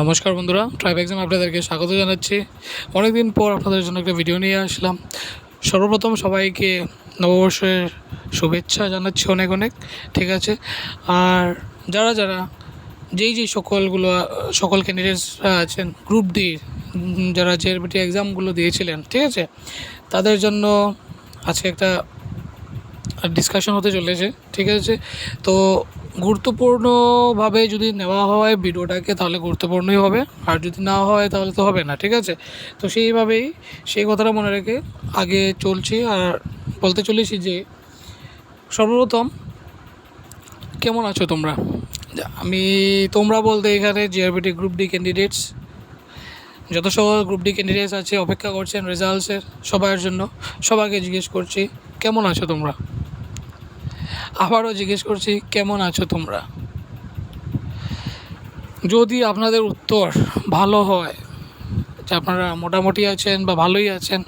নমস্কার বন্ধুরা, tribe exam আপনাদেরকে স্বাগত জানাচ্ছি। অনেক দিন পর আপনাদের জন্য একটা ভিডিও নিয়ে আসলাম। সর্বপ্রথম সবাইকে নববর্ষের শুভেচ্ছা জানাচ্ছি অনেক অনেক। ঠিক আছে, আর যারা যারা যেই সকল ক্যান্ডিডেটসরা আছেন গ্রুপ ডি, যারা জেআরবিটি এক্সামগুলো দিয়েছিলেন, ঠিক আছে, তাদের জন্য আজকে একটা ডিসকাশন হতে চলেছে। ঠিক আছে, তো গুরুত্বপূর্ণভাবে যদি নেওয়া হয় ভিডিওটাকে তাহলে গুরুত্বপূর্ণই হবে, আর যদি না হয় তাহলে তো হবে না। ঠিক আছে, তো সেইভাবেই সেই কথাটা মনে রেখে আগে চলছি আর বলতে চলেছি যে সর্বপ্রথম কেমন আছো তোমরা। আমি তোমরা বলতে এখানে জিআরবিটি গ্রুপ ডি ক্যান্ডিডেটস, যত সকল গ্রুপ ডি ক্যান্ডিডেটস আছে অপেক্ষা করছেন রেজাল্টসের, সবার জন্য সবাইকে জিজ্ঞেস করছি কেমন আছো তোমরা। আবারও জিজ্ঞেস করছি কেমন আছো তোমরা। যদি আপনাদের উত্তর ভালো হয় যে আপনারা মোটামুটি আছেন বা ভালোই আছেন,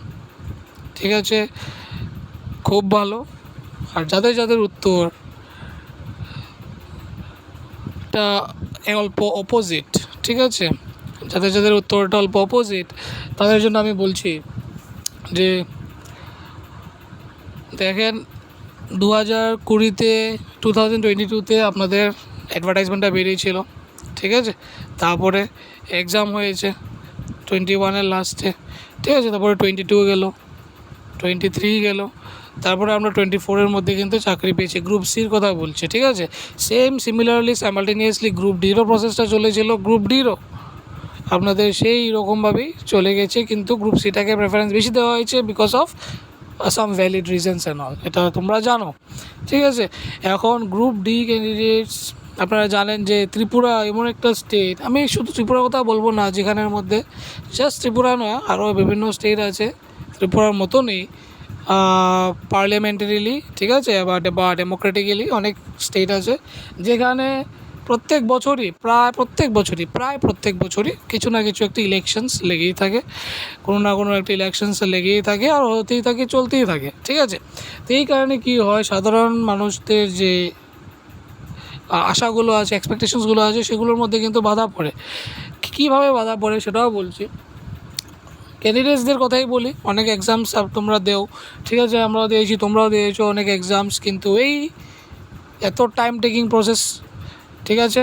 ঠিক আছে, খুব ভালো। আর যাদের যাদের উত্তরটা অল্প অপোজিট, ঠিক আছে, যাদের যাদের উত্তরটা অল্প অপোজিট তাদের জন্য আমি বলছি যে দেখেন 2020-তে 2022-তে আপনাদের অ্যাডভার্টাইজমেন্টটা বেরিয়েছিল, ঠিক আছে, তারপরে এক্সাম হয়েছে 21-এর লাস্টে, ঠিক আছে, তারপরে 22 গেল, 23 গেল, তারপরে আমরা 24-এর মধ্যে কিন্তু চাকরি পেয়েছি। গ্রুপ সির কথা বলছে, ঠিক আছে, সিমিলারলি সাইমালটেনিয়াসলি গ্রুপ ডিরও প্রসেসটা চলেছিল, গ্রুপ ডিরও আপনাদের সেই রকমভাবেই চলে গেছে, কিন্তু গ্রুপ সিটাকে প্রেফারেন্স বেশি দেওয়া হয়েছে because of some valid reasons and all, এটা তোমরা জানো। ঠিক আছে, এখন গ্রুপ ডি ক্যান্ডিডেটস আপনারা জানেন যে ত্রিপুরা এমন একটা স্টেট, আমি শুধু ত্রিপুরার কথা বলবো না, যেখানের মধ্যে জাস্ট ত্রিপুরা নয়, আরও বিভিন্ন স্টেট আছে ত্রিপুরার মতনই পার্লামেন্টারিলি, ঠিক আছে, বা ডেমোক্রেটিক্যালি অনেক স্টেট আছে যেখানে প্রত্যেক বছরই প্রায় প্রত্যেক বছরই কিছু না কিছু একটা ইলেকশনস লেগেই থাকে, কোনো না কোনো একটা ইলেকশনস লেগেই থাকে আর হতেই থাকে, চলতেই থাকে। ঠিক আছে, তো এই কারণে কী হয়, সাধারণ মানুষদের যে আশাগুলো আছে, এক্সপেকটেশনসগুলো আছে, সেগুলোর মধ্যে কিন্তু বাধা পড়ে। কীভাবে বাধা পড়ে সেটাও বলছি। ক্যান্ডিডেটসদের কথাই বলি, অনেক এক্সামস তোমরা দেও, ঠিক আছে, আমরাও দিয়েছি, তোমরাও দিয়েছো অনেক এক্সামস, কিন্তু এই এত টাইম টেকিং প্রসেস, ঠিক আছে,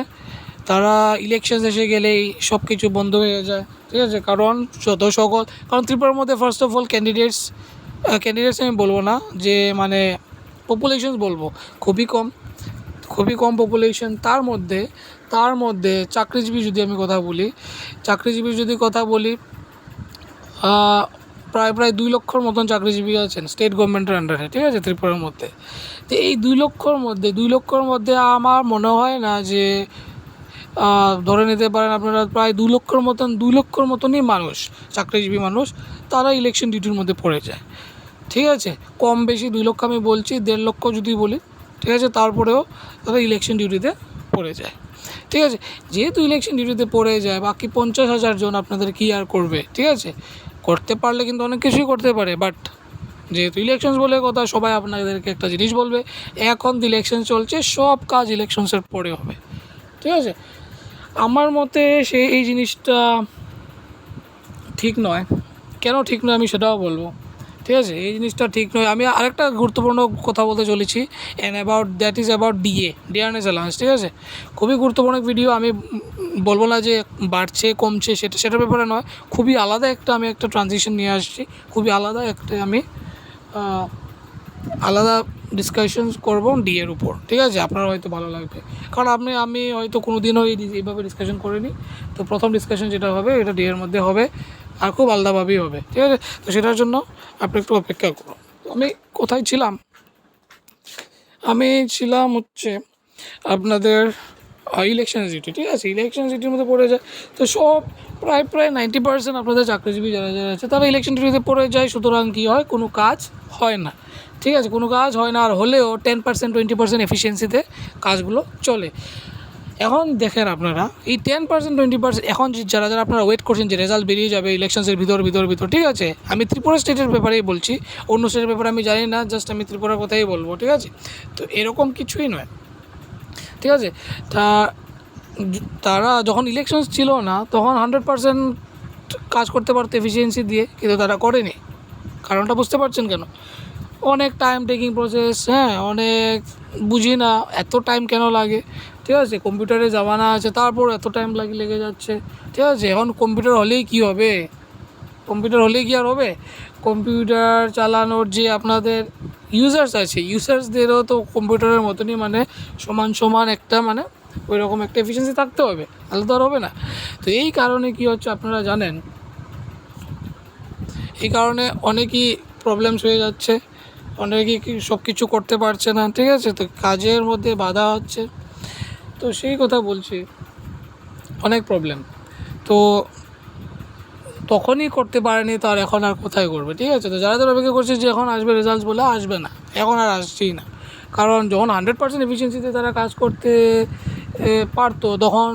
তারা ইলেকশন এসে গেলেই সব কিছু বন্ধ হয়ে যায়। ঠিক আছে, কারণ ত্রিপুরার মধ্যে ফার্স্ট অফ অল ক্যান্ডিডেটস আমি বলবো না যে মানে পপুলেশনস বলবো, খুবই কম পপুলেশন। তার মধ্যে চাকরিজীবী যদি কথা বলি প্রায় 2 লক্ষর মতন চাকরিজীবী আছেন স্টেট গভর্নমেন্টের আন্ডারে, ঠিক আছে, ত্রিপুরার মধ্যে। তো এই 2 লক্ষর মধ্যে আমার মনে হয় না যে ধরে নিতে পারেন আপনারা প্রায় 2 লক্ষর মতনই মানুষ, চাকরিজীবী মানুষ, তারা ইলেকশন ডিউটির মধ্যে পড়ে যায়। ঠিক আছে, কম বেশি 2 লক্ষ আমি বলছি, 1.5 লক্ষ যদি বলি, ঠিক আছে, তারপরেও তারা ইলেকশন ডিউটিতে পড়ে যায়। ঠিক আছে, যেহেতু ইলেকশন ডিউটিতে পড়ে যায়, বাকি 50,000 জন আপনাদের কী আর করবে। ঠিক আছে, করতে পারলে কিন্তু অনেক কিছুই করতে পারে, বাট যেহেতু ইলেকশনস বলে কথা, সবাই আপনাদেরকে একটা জিনিস বলবে, এখন ইলেকশন চলছে, সব কাজ ইলেকশনসের পরে হবে। ঠিক আছে, আমার মতে এই জিনিসটা ঠিক নয়। কেন ঠিক নয় আমি সেটাও বলবো। ঠিক আছে, এই জিনিসটা ঠিক নয়। আমি আরেকটা গুরুত্বপূর্ণ কথা বলতে চলেছি, that is about DRS allowance. ঠিক আছে, খুবই গুরুত্বপূর্ণ ভিডিও। আমি বলবো না যে বাড়ছে কমছে, সেটার ব্যাপারে নয়, খুবই আলাদা আমি একটা ট্রানজিশন নিয়ে আসছি, খুবই আলাদা আমি আলাদা ডিসকাশন করবো ডিএর উপর। ঠিক আছে, আপনার হয়তো ভালো লাগবে, কারণ আমি হয়তো কোনো দিনও এইভাবে ডিসকাশন করিনি। তো প্রথম ডিসকাশন যেটা হবে এটা ডিএর মধ্যে হবে, আর খুব আলাদাভাবেই হবে। ঠিক আছে, তো সেটার জন্য আপনি একটু অপেক্ষা করুন। আমি কোথায় ছিলাম? আমি ছিলাম হচ্ছে আপনাদের ইলেকশন ডিউটি। ঠিক আছে, ইলেকশন ডিউটির মধ্যে পড়ে যায়, তো সব প্রায় 90% আপনাদের চাকরিজীবী যারা আছে তারা ইলেকশন ডিউটিতে পড়ে যায়। সুতরাং কী হয়, কোনো কাজ হয় না। ঠিক আছে, কোনো কাজ হয় না, আর হলেও 10% 20% এফিসিয়েন্সিতে কাজগুলো চলে। এখন দেখেন আপনারা এই 10% 20%, এখন যারা আপনারা ওয়েট করছেন যে রেজাল্ট বেরিয়ে যাবে ইলেকশনসের ভিতর, ঠিক আছে, আমি ত্রিপুরা স্টেটের ব্যাপারেই বলছি, অন্য স্টেটের ব্যাপারে আমি জানি না, জাস্ট আমি ত্রিপুরার কথাই বলবো। ঠিক আছে, তো এরকম কিছুই নয়। ঠিক আছে, তা তারা যখন ইলেকশনস ছিল না তখন 100% কাজ করতে পারতো এফিসিয়েন্সি দিয়ে, কিন্তু তারা করেনি। কারণটা বুঝতে পারছেন কেন? অনেক টাইম টেকিং প্রসেস, হ্যাঁ, অনেক বুঝি না এত টাইম কেন লাগে, ঠিক আছে? কম্পিউটারে জামানা আছে, তারপর এত টাইম লেগে যাচ্ছে, ঠিক আছে? এখন কম্পিউটার হলেই কি হবে? কম্পিউটার হলেই কি আর হবে? কম্পিউটার চালানোর যে আপনাদের ইউজার্স আছে, ইউজার্সদেরও তো কম্পিউটারের মতনই মানে সমান সমান একটা মানে ওই রকম একটা এফিসিয়েন্সি থাকতে হবে, তাহলে তো আর হবে না। তো এই কারণে কি হচ্ছে আপনারা জানেন, এই কারণে অনেকই প্রবলেমস হয়ে যাচ্ছে, অনেকেই সব কিছু করতে পারছে না, ঠিক আছে? তো কাজের মধ্যে বাধা হচ্ছে, তো সেই কথা বলছি, অনেক প্রবলেম। তো তখনই করতে পারেনি, তো আর এখন আর কোথায় করবে, ঠিক আছে? তো যারা যারা অপেক্ষা করছে যে এখন আসবে রেজাল্টস, বলে আসবে না, এখন আর আসছেই না। কারণ যখন 100% এফিসিয়েন্সিতে তারা কাজ করতে পারতো তখন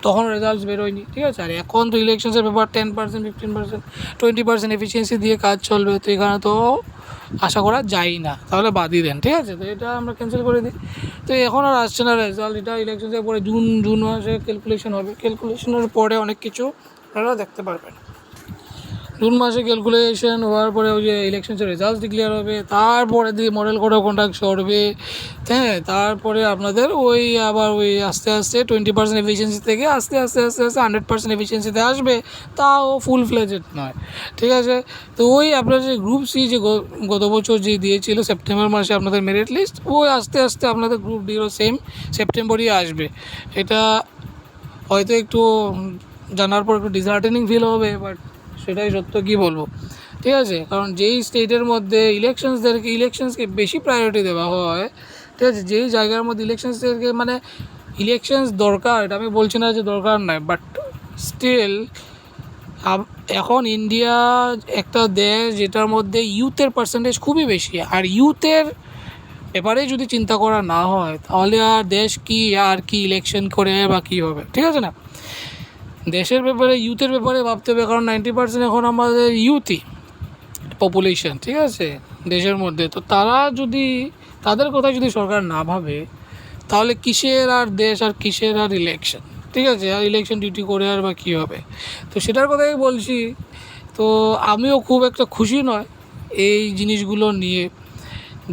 তখন রেজাল্টস বেরোয়নি, ঠিক আছে? আর এখন তো ইলেকশনসের ব্যাপার 10%, 15%, 20% এফিসিয়েন্সি দিয়ে কাজ চলবে, তো এখানে তো আশা করা যায় না, তাহলে বাদই দেন, ঠিক আছে? তো এটা আমরা ক্যান্সেল করে দিই। তো এখন আর আসছে না রেজাল্ট, এটা ইলেকশনের পরে জুন মাসে ক্যালকুলেশন হবে, ক্যালকুলেশনের পরে অনেক কিছু আপনারা দেখতে পারবেন। জুন মাসে ক্যালকুলেশন হওয়ার পরে ওই যে ইলেকশনের রেজাল্ট ডিক্লেয়ার হবে, তারপরে দিয়ে মডেল কোড অফ কন্ডাক্ট সরবে, হ্যাঁ, তারপরে আপনাদের ওই আবার ওই আস্তে আস্তে 20% এফিসিয়েন্সি থেকে আস্তে আস্তে আস্তে আস্তে 100% এফিসিয়েন্সিতে আসবে, তাও ফুল ফ্লেজেড নয়, ঠিক আছে? তো ওই আপনার যে গ্রুপ সি যে গত বছর যে দিয়েছিল সেপ্টেম্বর মাসে আপনাদের মেরিট লিস্ট, ওই আস্তে আস্তে আপনাদের গ্রুপ ডিরও সেম সেপ্টেম্বরই আসবে। এটা হয়তো একটু জানার পর একটু ডিসহার্টেনিং ফিল হবে, বাট সেটাই সত্য, কী বলবো, ঠিক আছে? কারণ যেই স্টেটের মধ্যে ইলেকশনসকে বেশি প্রায়োরিটি দেওয়া হয়, ঠিক আছে, যেই জায়গার মধ্যে ইলেকশনসদেরকে মানে ইলেকশনস দরকার, এটা আমি বলছি না যে দরকার নয়, বাট স্টিল এখন ইন্ডিয়া একটা দেশ যেটার মধ্যে ইউথের পার্সেন্টেজ খুবই বেশি, আর ইউথের ব্যাপারে যদি চিন্তা করা না হয় তাহলে আর দেশ কি আর কি ইলেকশন করে বা কী হবে, ঠিক আছে না? দেশের ব্যাপারে ইউথের ব্যাপারে ভাবতে হবে, কারণ 90% এখন আমাদের ইউথই পপুলেশন, ঠিক আছে, দেশের মধ্যে। তো তারা যদি তাদের কথা যদি সরকার না ভাবে তাহলে কিসের আর দেশ আর কিসের আর ইলেকশন, ঠিক আছে? আর ইলেকশন ডিউটি করে আর বা কী হবে? তো সেটার কথাই বলছি। তো আমিও খুব একটা খুশি নয় এই জিনিসগুলো নিয়ে,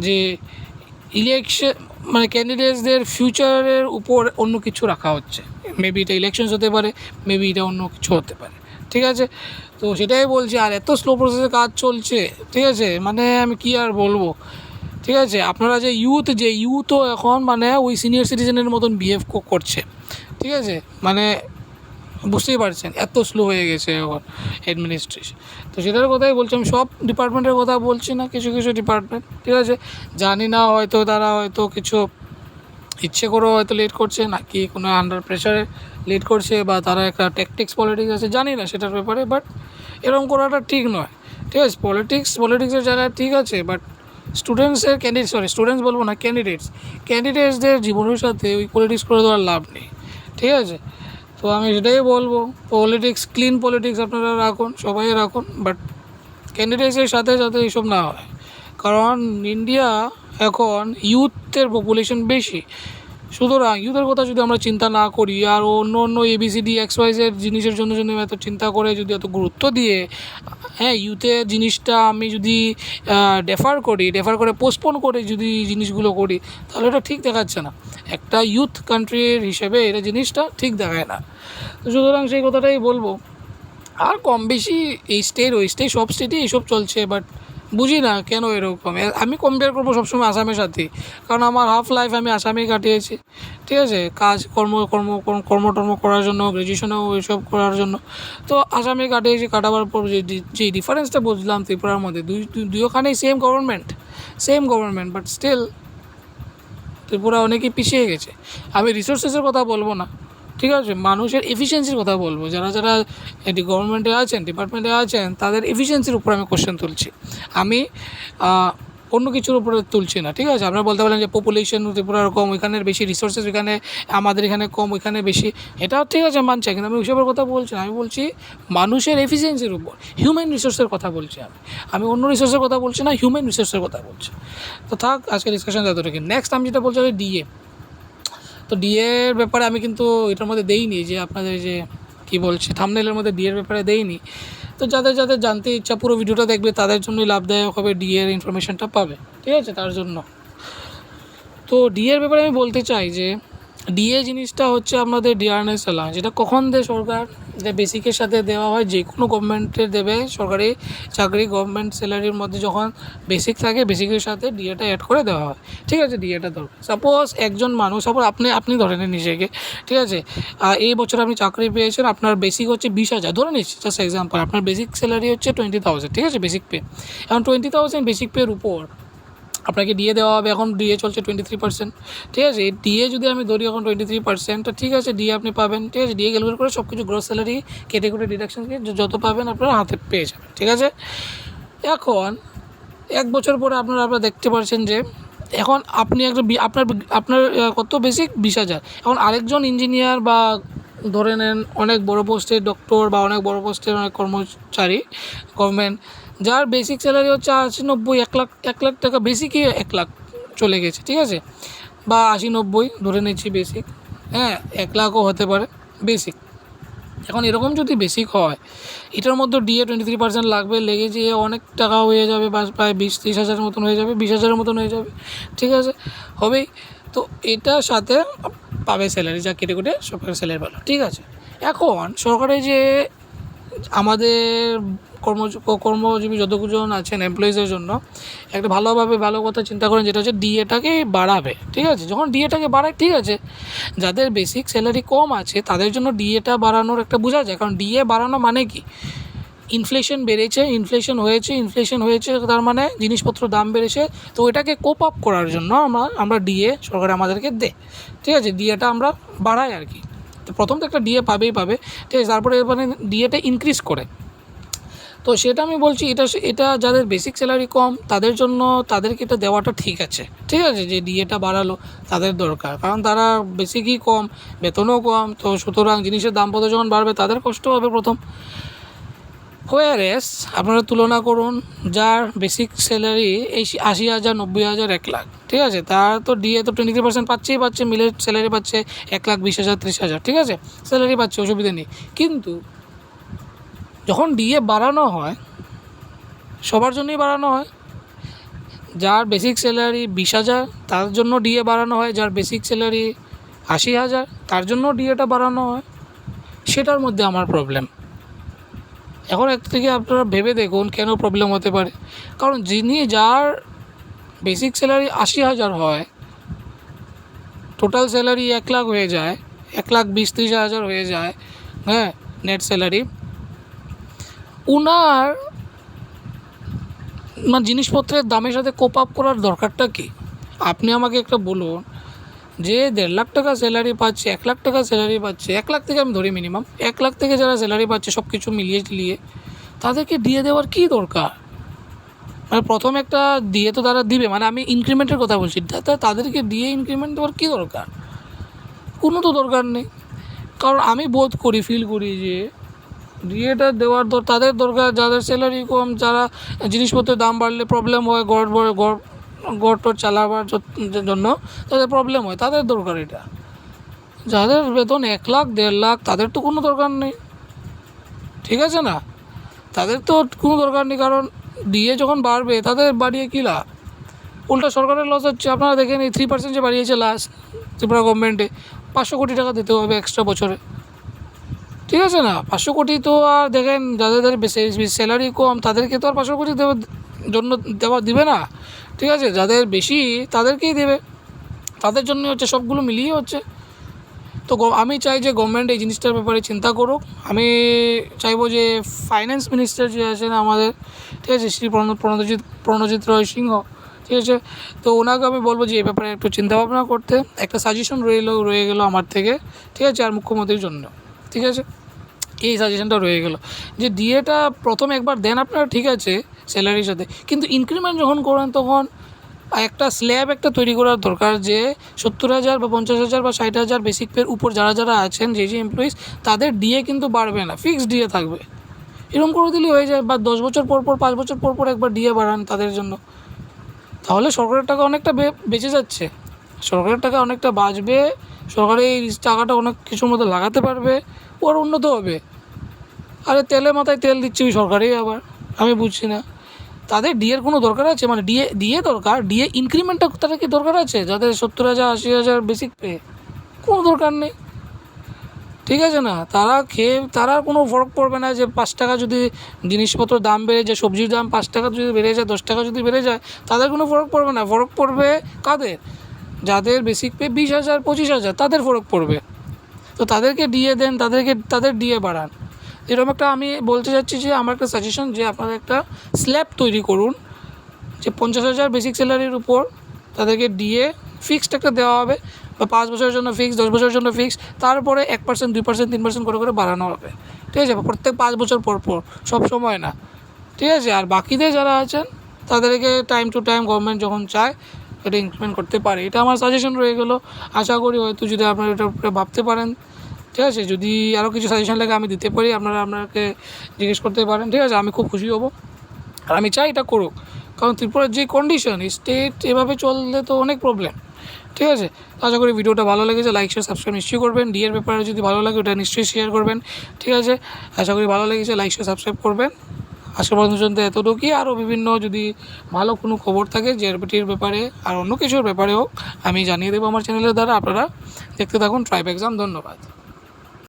যে ইলেকশন মানে ক্যান্ডিডেটসদের ফিউচারের উপর অন্য কিছু রাখা হচ্ছে। মেবি এটা ইলেকশনস হতে পারে, মেবি এটা অন্য কিছু হতে পারে, ঠিক আছে? তো সেটাই বলছি, আর এত স্লো প্রসেসে কাজ চলছে, ঠিক আছে, মানে আমি কী আর বলবো, ঠিক আছে? আপনারা যে ইউথও এখন মানে ওই সিনিয়র সিটিজেনের মতন বিহেভ করছে, ঠিক আছে? মানে বুঝতেই পারছেন এত স্লো হয়ে গেছে এখন অ্যাডমিনিস্ট্রেশন। তো সেটার কথাই বলছি, আমি সব ডিপার্টমেন্টের কথা বলছি না, কিছু কিছু ডিপার্টমেন্ট, ঠিক আছে, জানি না হয়তো তারা হয়তো কিছু ইচ্ছে করেও হয়তো লেট করছে, নাকি কোনো আন্ডার প্রেশারে লেট করছে, বা তারা একটা ট্যাকটিক্স পলিটিক্স আছে, জানি না সেটার ব্যাপারে, বাট এরকম করাটা ঠিক নয়, ঠিক আছে? পলিটিক্সের জায়গায় ঠিক আছে, বাট স্টুডেন্টস বলবো না, ক্যান্ডিডেটসদের জীবনের সাথে ওই পলিটিক্স করে দেওয়ার লাভ নেই, ঠিক আছে? তো আমি সেটাই বলবো, ক্লিন পলিটিক্স আপনারা রাখুন, সবাই রাখুন, বাট ক্যান্ডিডেটসের সাথে সাথে এইসব না হয়। কারণ ইন্ডিয়া এখন ইউথের পপুলেশন বেশি, সুতরাং ইউথের কথা যদি আমরা চিন্তা না করি, আর অন্য অন্য ABCD XYZ জিনিসের জন্য যদি এত চিন্তা করে, যদি এত গুরুত্ব দিয়ে, হ্যাঁ, ইউথের জিনিসটা আমি যদি ডেফার করে পোস্টপোন করে যদি জিনিসগুলো করি, তাহলে এটা ঠিক দেখাচ্ছে না। একটা ইউথ কান্ট্রির হিসেবে এটা জিনিসটা ঠিক দেখায় না। তো সুতরাং সেই কথাটাই বলবো। আর কম বেশি এই স্টেট ওই স্টেট সব স্টেটে এইসব চলছে, বাট বুঝি না কেন এরকম। আমি কম্পেয়ার করবো সবসময় আসামের সাথে, কারণ আমার হাফ লাইফ আমি আসামেই কাটিয়েছি, ঠিক আছে, কাজ কর্মটর্ম করার জন্য, গ্র্যাজুয়েশনেও এইসব করার জন্য, তো আসামেই কাটাবার পর যে ডিফারেন্সটা বুঝলাম ত্রিপুরার মধ্যে, দুইখানেই same government, but still Tripura অনেকই পিছিয়ে গেছে। আমি রিসোর্সেসের কথা বলবো না, ঠিক আছে, মানুষের এফিসিয়েন্সির কথা বলবো। যারা এটি গভর্নমেন্টে আছেন, ডিপার্টমেন্টে আছেন, তাদের এফিসিয়েন্সির উপর আমি কোশ্চেন তুলছি, আমি অন্য কিছুর উপরে তুলছি না, ঠিক আছে? আপনারা বলতে পারেন যে পপুলেশন ত্রিপুরার কম, ওইখানের বেশি রিসোর্সেস, ওইখানে আমাদের এখানে কম, ওইখানে বেশি, এটাও ঠিক আছে, মানছে, কিন্তু আমি ওইসবের কথা বলছি না। আমি বলছি মানুষের এফিসিয়েন্সির উপর, হিউম্যান রিসোর্সের কথা বলছি আমি অন্য রিসোর্সের কথা বলছি না, হিউম্যান রিসোর্সের কথা বলছি। তো থাক, আজকে ডিসকাশন যতটুকু। নেক্সট আমি যেটা বলছি ডিএ। তো ডিএর ব্যাপারে আমি কিন্তু এটার মধ্যে দেইনি, যে আপনাদের যে কী বলছে থাম্বনেলের মধ্যে ডিএর ব্যাপারে দেইনি। তো যাদের যাদের জানতে ইচ্ছা পুরো ভিডিওটা দেখবে, তাদের জন্যই লাভদায়ক হবে, ডিএর ইনফরমেশনটা পাবে, ঠিক আছে। তার জন্য তো ডিএর ব্যাপারে আমি বলতে চাই যে ডিএ জিনিসটা হচ্ছে আমাদের ডিআরএস অ্যালাউন্স, যেটা কখন দেয় সরকার, যে বেসিকের সাথে দেওয়া হয়, যে কোনো গভর্নমেন্টের দেবে সরকারি চাকরি, গভর্নমেন্ট স্যালারির মধ্যে যখন বেসিক থাকে বেসিকের সাথে ডিএটা অ্যাড করে দেওয়া হয়, ঠিক আছে। ডিএটা দরকার। সাপোজ একজন মানুষ, সাপোজ আপনি ধরে নিন নিজেকে, ঠিক আছে, এই বছর আপনি চাকরি পেয়েছেন, আপনার বেসিক হচ্ছে 20,000, ধরে নিচ্ছি জাস্ট এক্সাম্পল, আপনার বেসিক স্যালারি হচ্ছে 20,000, ঠিক আছে, বেসিক পে। এখন 20,000 বেসিক পের উপর আপনাকে ডিএ দেওয়া হবে। এখন ডিএ চলছে 23%, ঠিক আছে। এই ডিএ যদি আমি ধরি এখন 23%, তো ঠিক আছে, ডিএ আপনি পাবেন, ঠিক আছে। ডিএ ক্যালকুলেট করে সব কিছু গ্রস স্যালারি কেটে কুটে ডিডাকশনকে যত পাবেন আপনারা হাতে পেয়ে যাবেন, ঠিক আছে। এখন 1 বছর পরে আপনারা দেখতে পাচ্ছেন যে এখন আপনি একটা আপনার কত বেসিক 20,000। এখন আরেকজন ইঞ্জিনিয়ার বা ধরে নেন অনেক বড় পোস্টের ডক্টর বা অনেক বড় পোস্টের অনেক কর্মচারী গভর্নমেন্ট, যার বেসিক স্যালারি হচ্ছে 80-90, 1 লাখ টাকা, বেসিকই 1 লাখ চলে গেছে, ঠিক আছে, বা 80-90 ধরে নিচ্ছি বেসিক, হ্যাঁ, 1 লাখও হতে পারে বেসিক। এখন এরকম যদি বেসিক হয়, এটার মধ্যে ডিএ 23% লাগবে, লেগে যেয়ে অনেক টাকা হয়ে যাবে, বা প্রায় 20-30 হাজারের মতন হয়ে যাবে, 20,000-এর মতন হয়ে যাবে, ঠিক আছে, হবেই। তো এটার সাথে পাবে স্যালারি, যা কেটে কুটে সরকারি স্যালারি ভালো, ঠিক আছে। এখন সরকারে যে আমাদের কর্মজীবী যতজন আছেন এমপ্লয়িজের জন্য একটা ভালো কথা চিন্তা করেন, যেটা হচ্ছে ডিএটাকে বাড়াবে, ঠিক আছে। যখন ডিএটাকে বাড়ায়, ঠিক আছে, যাদের বেসিক স্যালারি কম আছে তাদের জন্য ডিএটা বাড়ানোর একটা বোঝা যায়, কারণ ডিএ বাড়ানো মানে কি, ইনফ্লেশন হয়েছে, তার মানে জিনিসপত্র দাম বেড়েছে, তো এটাকে কোপ আপ করার জন্য আমরা ডিএ সরকার আমাদেরকে দেয়, ঠিক আছে, ডিএটা আমরা বাড়াই আর কি। তো প্রথম তো একটা ডিএ পাবে, ঠিক আছে, তারপরে মানে ডিএটা ইনক্রিজ করে। তো সেটা আমি বলছি, এটা যাদের বেসিক স্যালারি কম তাদের জন্য তাদেরকে এটা দেওয়াটা ঠিক আছে, ঠিক আছে, যে ডিএটা বাড়ালো তাদের দরকার, কারণ তারা বেসিকই কম, বেতনও কম, তো সুতরাং জিনিসের দাম পত্র যখন বাড়বে তাদের কষ্ট হবে প্রথম। হোয়ারেস আপনারা তুলনা করুন, যার বেসিক স্যালারি এই 80,000, 90,000, 1 লাখ, ঠিক আছে, তার তো ডিএ তো 23% পাচ্ছে, মিলে স্যালারি পাচ্ছে 1,20,000, 30,000, ঠিক আছে, স্যালারি পাচ্ছে, অসুবিধা নেই। কিন্তু যখন ডিএ বাড়ানো হয়, সবার জন্যই বাড়ানো হয়, যার বেসিক স্যালারি 20,000 তার জন্য ডিএ বাড়ানো হয়, যার বেসিক স্যালারি 80,000 তার জন্য ডিএটা বাড়ানো হয়, সেটার মধ্যে আমার প্রবলেম। এখন এর থেকে আপনারা ভেবে দেখুন কেন প্রবলেম হতে পারে, কারণ যার বেসিক স্যালারি 80,000 হয়, টোটাল স্যালারি 1 লাখ হয়ে যায়, 1,20,000-30,000 হয়ে যায়, হ্যাঁ, নেট স্যালারি, উনার মানে জিনিসপত্রের দামের সাথে কোপ আপ করার দরকারটা কি? আপনি আমাকে একটা বলুন, যে 1.5 লাখ টাকা স্যালারি পাচ্ছে, 1 লাখ টাকা স্যালারি পাচ্ছে, 1 লাখ থেকে আমি ধরি মিনিমাম 1 লাখ থেকে যারা স্যালারি পাচ্ছে সব কিছু মিলিয়ে তাদেরকে দিয়ে দেওয়ার কী দরকার? মানে প্রথম একটা দিয়ে তো তারা দিবে, মানে আমি ইনক্রিমেন্টের কথা বলছি, তাদেরকে দিয়ে ইনক্রিমেন্ট দেওয়ার কী দরকার? কোনো তো দরকার নেই। কারণ আমি ফিল করি যে ডিএটা দেওয়ার তাদের দরকার যাদের স্যালারি কম, যারা জিনিসপত্রের দাম বাড়লে প্রবলেম হয়, ঘর চালাবার জন্য তাদের প্রবলেম হয়, তাদের দরকার এটা। যাদের বেতন 1 লাখ, 1.5 লাখ তাদের তো কোনো দরকার নেই, ঠিক আছে না, তাদের তো কোনো দরকার নেই, কারণ ডিএ যখন বাড়বে তাদের বাড়িয়ে কী লাভ, উল্টা সরকারের লস হচ্ছে। আপনারা দেখেন এই 3% যে বাড়িয়েছে লাস্ট ত্রিপুরা গভর্নমেন্টে, 500 কোটি টাকা দিতে হবে এক্সট্রা বছরে, ঠিক আছে না, 500 কোটি তো আর দেখেন যাদের স্যালারি কম তাদেরকে তো আর 500 কোটি দিবে না, ঠিক আছে, যাদের বেশি তাদেরকেই দেবে, তাদের জন্য হচ্ছে, সবগুলো মিলিয়ে হচ্ছে। তো আমি চাই যে গভর্নমেন্ট এই জিনিসটার ব্যাপারে চিন্তা করুক। আমি চাইবো যে ফাইন্যান্স মিনিস্টার যে আছেন আমাদের, ঠিক আছে, শ্রী প্রণজিৎ রয় সিংহ, ঠিক আছে, তো ওনাকে আমি বলবো যে এই ব্যাপারে একটু চিন্তাভাবনা করতে, একটা সাজেশন রয়ে গেলো আমার থেকে, ঠিক আছে, আর মুখ্যমন্ত্রীর জন্য, ঠিক আছে, এই সাজেশনটা রয়ে গেল যে ডিএটা প্রথম একবার দেন আপনারা, ঠিক আছে, স্যালারির সাথে, কিন্তু ইনক্রিমেন্ট যখন করেন তখন একটা স্ল্যাব তৈরি করার দরকার, যে 70,000 বা 50,000 বা 60,000 বেসিক পের উপর যারা আছেন, যে এমপ্লয়িজ, তাদের ডিএ কিন্তু বাড়বে না, ফিক্সড ডিএ থাকবে। এরকম করে দিলেই হয়ে যায়, বা 10 বছর পর 5 বছর পর একবার ডিএ বাড়ান তাদের জন্য, তাহলে সরকারের টাকা অনেকটা বেঁচে যাচ্ছে, সরকারের টাকা অনেকটা বাঁচবে, সরকার এই টাকাটা অনেক কিছুর মধ্যে লাগাতে পারবে, ওর উন্নত হবে। আরে তেলে মাথায় তেল দিচ্ছে ওই সরকারই, আবার আমি বুঝছি না তাদের ডিএর কোনো দরকার আছে? মানে ডিএ দরকার, ডিএ ইনক্রিমেন্টটা তাদের কি দরকার আছে? যাদের 70,000 80,000 বেসিক পে, কোনো দরকার নেই, ঠিক আছে না? তারা খেয়ে তারা কোনো ফরক পড়বে না যে 5 টাকা যদি জিনিসপত্রের দাম বেড়ে যায়, সবজির দাম 5 টাকা যদি বেড়ে যায়, 10 টাকা যদি বেড়ে যায়, তাদের কোনো ফরক পড়বে না। ফরক পড়বে কাদের? যাদের বেসিক পে 20,000 25,000, তাদের ফরক পড়বে। তো তাদেরকে ডিএ দেন, তাদের ডিএ বাড়ান। এরকম একটা আমি বলতে চাচ্ছি যে আমার একটা সাজেশন যে আপনারা একটা স্ল্যাব তৈরি করুন যে 50,000 বেসিক স্যালারির উপর তাদেরকে ডিএ ফিক্সড একটা দেওয়া হবে, বা 5 বছরের জন্য ফিক্স, 10 বছরের জন্য ফিক্স, তারপরে 1% 2% 3% করে বাড়ানো হবে, ঠিক আছে? প্রত্যেক 5 বছর পর সব সময় না, ঠিক আছে? আর বাকিদের যারা আছেন তাদেরকে টাইম টু টাইম গভর্নমেন্ট যখন চায় এটা ইমপ্লিমেন্ট করতে পারে। এটা আমার সাজেশন রয়ে গেলো। আশা করি হয়তো যদি আপনারা এটার উপরে ভাবতে পারেন, ঠিক আছে? যদি আরও কিছু সাজেশন লাগে আমি দিতে পারি, আপনারা আপনাকে জিজ্ঞেস করতে পারেন, ঠিক আছে? আমি খুব খুশি হব, আর আমি চাই এটা করুক। কারণ ত্রিপুরার যে কন্ডিশন, স্টেট এভাবে চললে তো অনেক প্রবলেম, ঠিক আছে? আশা করি ভিডিওটা ভালো লেগেছে, লাইক শেয়ার সাবস্ক্রাইব নিশ্চয়ই করবেন। ডিএর ব্যাপারে যদি ভালো লাগে ওটা নিশ্চয়ই শেয়ার করবেন, ঠিক আছে? আশা করি ভালো লেগেছে, লাইক শেয়ার সাবস্ক্রাইব করবেন। আজকের পর্যন্ত এতটুকুই। আরও বিভিন্ন যদি ভালো কোনো খবর থাকে জিআরবিটির ব্যাপারে আর অন্য কিছুর ব্যাপারেও আমি জানিয়ে দেবো আমার চ্যানেলের দ্বারা। আপনারা দেখতে থাকুন ট্রাইব এক্সাম। ধন্যবাদ।